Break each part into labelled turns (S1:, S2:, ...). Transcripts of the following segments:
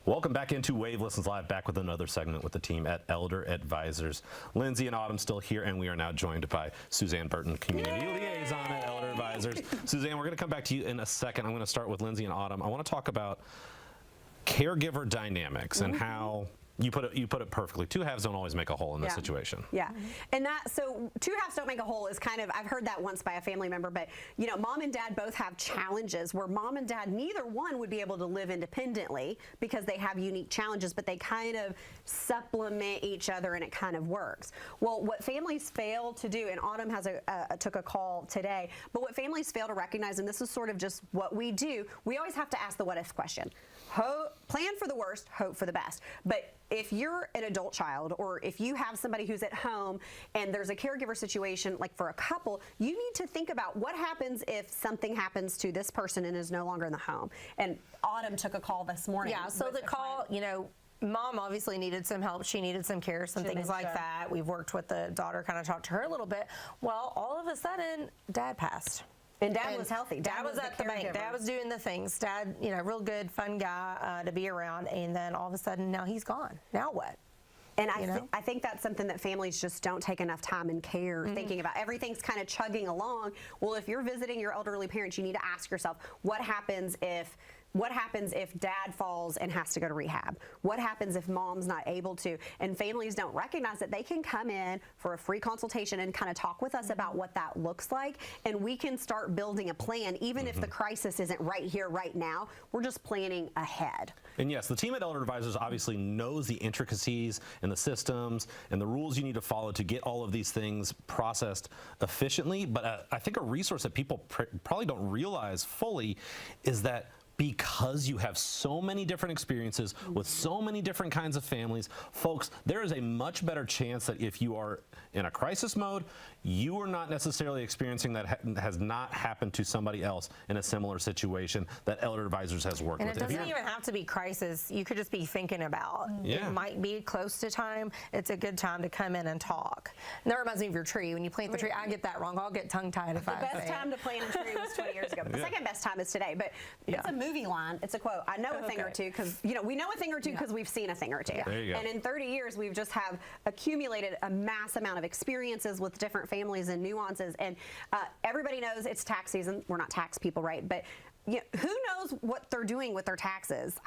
S1: Welcome back into Wave Listens Live, back with another segment with the team at Elder Advisors. Lindsay and Autumn still here, and we are now joined by Suzanne Burton, Community Liaison at Elder Advisors. Suzanne, we're going to come back to you in a second. I'm going to start with Lindsay and Autumn. I want to talk about caregiver dynamics and how you put it perfectly. Two halves don't always make a hole in this situation.
S2: Yeah, and so two halves don't make a whole is kind of, I've heard that once by a family member, but you know, mom and dad both have challenges where mom and dad, neither one would be able to live independently because they have unique challenges, but they kind of supplement each other and it kind of works. Well, what families fail to do, and Autumn has took a call today, but what families fail to recognize, and this is sort of just what we do, we always have to ask the what if question. Plan for the worst, hope for the best. But if you're an adult child, or if you have somebody who's at home and there's a caregiver situation, like for a couple, you need to think about what happens if something happens to this person and is no longer in the home. And Autumn took a call this morning.
S3: Yeah, so the call, you know, mom obviously needed some help. She needed some care, some things like that. We've worked with the daughter, kind of talked to her a little bit. Well, all of a sudden, dad passed.
S2: And dad was healthy.
S3: Dad was at the bank. Dad was doing the things. Dad, you know, real good, fun guy to be around. And then all of a sudden, now he's gone. Now what?
S2: And I think that's something that families just don't take enough time and care thinking about. Everything's kind of chugging along. Well, if you're visiting your elderly parents, you need to ask yourself, what happens if dad falls and has to go to rehab? What happens if mom's not able to? And families don't recognize that they can come in for a free consultation and kind of talk with us about what that looks like, and we can start building a plan, even if the crisis isn't right here, right now. We're just planning ahead.
S1: And yes, the team at Elder Advisors obviously knows the intricacies and the systems and the rules you need to follow to get all of these things processed efficiently. But I think a resource that people probably don't realize fully is that because you have so many different experiences with so many different kinds of families, folks, there is a much better chance that if you are in a crisis mode, you are not necessarily experiencing that has not happened to somebody else in a similar situation that Elder Advisors has worked with.
S3: And it doesn't even have to be crisis. You could just be thinking about.
S1: Yeah.
S3: It might be close to time. It's a good time to come in and talk. And that reminds me of your tree. When you plant the tree, I get that wrong. I'll get tongue-tied if I say it.
S2: The best time to plant a tree was 20 years ago. But the second best time is today. But it's a movie line. It's a quote. I know a thing or two because, you know, we know a thing or two because we've seen a thing or two.
S1: There you go.
S2: And in 30 years, we've just have accumulated a mass amount of experiences with different families and nuances. And everybody knows it's tax season. We're not tax people, right? But you know, who knows what they're doing with their taxes?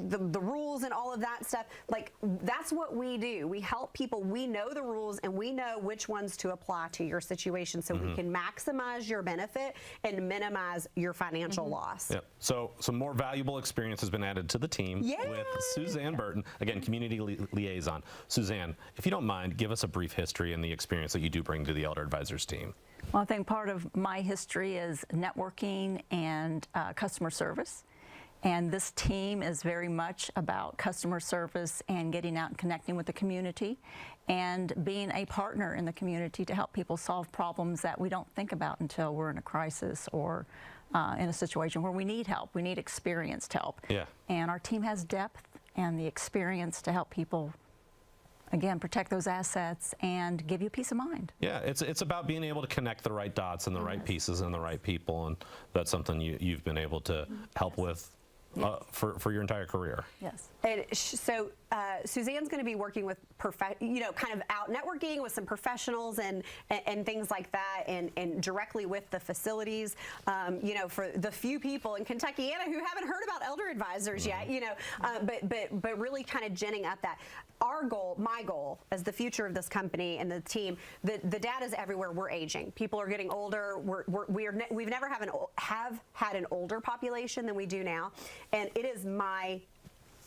S2: The rules and all of that stuff, like that's what we do. We help people. We know the rules and we know which ones to apply to your situation so we can maximize your benefit and minimize your financial loss.
S1: Yep. So some more valuable experience has been added to the team with Suzanne Burton, again, Community Liaison. Suzanne, if you don't mind, give us a brief history and the experience that you do bring to the Elder Advisors team.
S4: Well, I think part of my history is networking and customer service. And this team is very much about customer service and getting out and connecting with the community and being a partner in the community to help people solve problems that we don't think about until we're in a crisis or in a situation where we need help. We need experienced help.
S1: Yeah.
S4: And our team has depth and the experience to help people, again, protect those assets and give you peace of mind.
S1: Yeah, it's about being able to connect the right dots and the right pieces and the right people, and that's something you've been able to help with for your entire career.
S4: Yes.
S2: And so Suzanne's going to be working with kind of out networking with some professionals and things like that, and directly with the facilities. You know, for the few people in Kentuckiana who haven't heard about Elder Advisors yet, you know, but really kind of ginning up that. Our goal, my goal, as the future of this company and the team, the data is everywhere. We're aging. People are getting older. We've never have had an older population than we do now, and it is my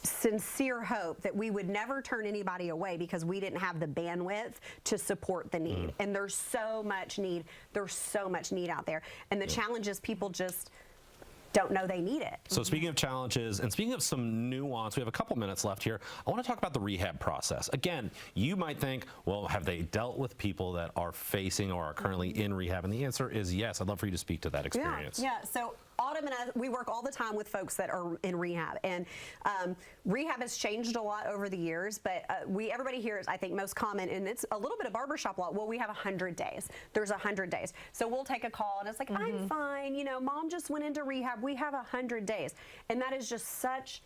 S2: sincere hope that we would never turn anybody away because we didn't have the bandwidth to support the need. And there's so much need. There's so much need out there, and the challenge is people just don't know they need it.
S1: So speaking of challenges and speaking of some nuance, we have a couple minutes left here. I want to talk about the rehab process. Again, you might think, well, have they dealt with people that are facing or are currently in rehab? And the answer is yes. I'd love for you to speak to that experience.
S2: Yeah. So Autumn and I, we work all the time with folks that are in rehab, and rehab has changed a lot over the years, but everybody hears, I think most common, and it's a little bit of barbershop law, well, we have 100 days. There's 100 days. So we'll take a call and it's like, I'm fine, you know, mom just went into rehab. We have 100 days. And that is just such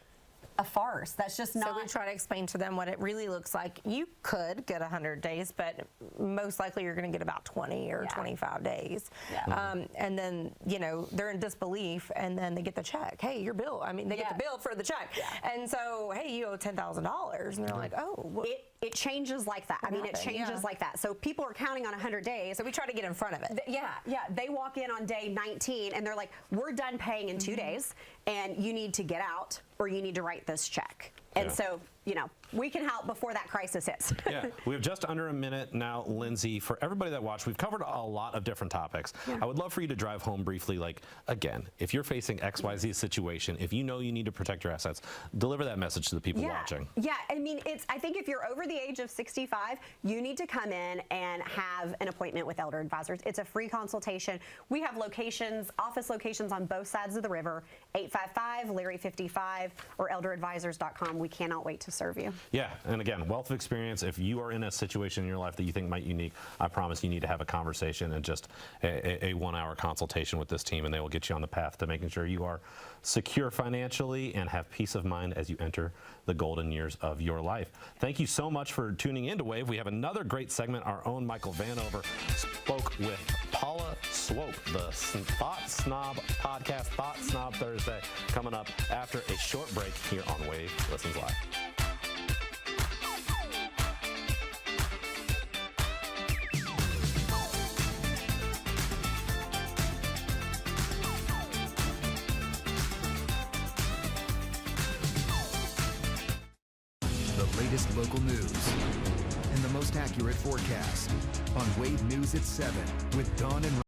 S2: a farce. That's just not.
S3: So we try to explain to them what it really looks like. You could get 100 days, but most likely you're going to get about 20 or 25 days.
S2: Yeah.
S3: And then, they're in disbelief, and then they get the check. Hey, your bill. I mean, they get the bill for the check.
S2: Yeah.
S3: And so, hey, you owe $10,000. And they're like, oh.
S2: It changes like that. I mean, it changes like that. So people are counting on 100 days.
S3: So we try to get in front of it.
S2: Yeah. They walk in on day 19 and they're like, we're done paying in 2 days and you need to get out or you need to write this check. And so, we can help before that crisis hits.
S1: Yeah, we have just under a minute now, Lindsay. For everybody that watched, we've covered a lot of different topics. I would love for you to drive home briefly, like, again, if you're facing XYZ situation, if you know you need to protect your assets, deliver that message to the people watching.
S2: Yeah, I mean, I think if you're over the age of 65, you need to come in and have an appointment with Elder Advisors. It's a free consultation. We have office locations on both sides of the river, 855-LARRY55 or elderadvisors.com. We cannot wait to serve you.
S1: Yeah, and again, wealth of experience. If you are in a situation in your life that you think might be unique, I promise you need to have a conversation and just a 1-hour consultation with this team, and they will get you on the path to making sure you are secure financially and have peace of mind as you enter the golden years of your life. Thank you so much for tuning in to WAVE. We have another great segment. Our own Michael Vanover spoke with Paula Swope, the Thought Snob podcast, Thought Snob Thursday, coming up after a short break here on WAVE Listens Live.
S5: The latest local news and the most accurate forecast on WAVE News at 7 with Dawn and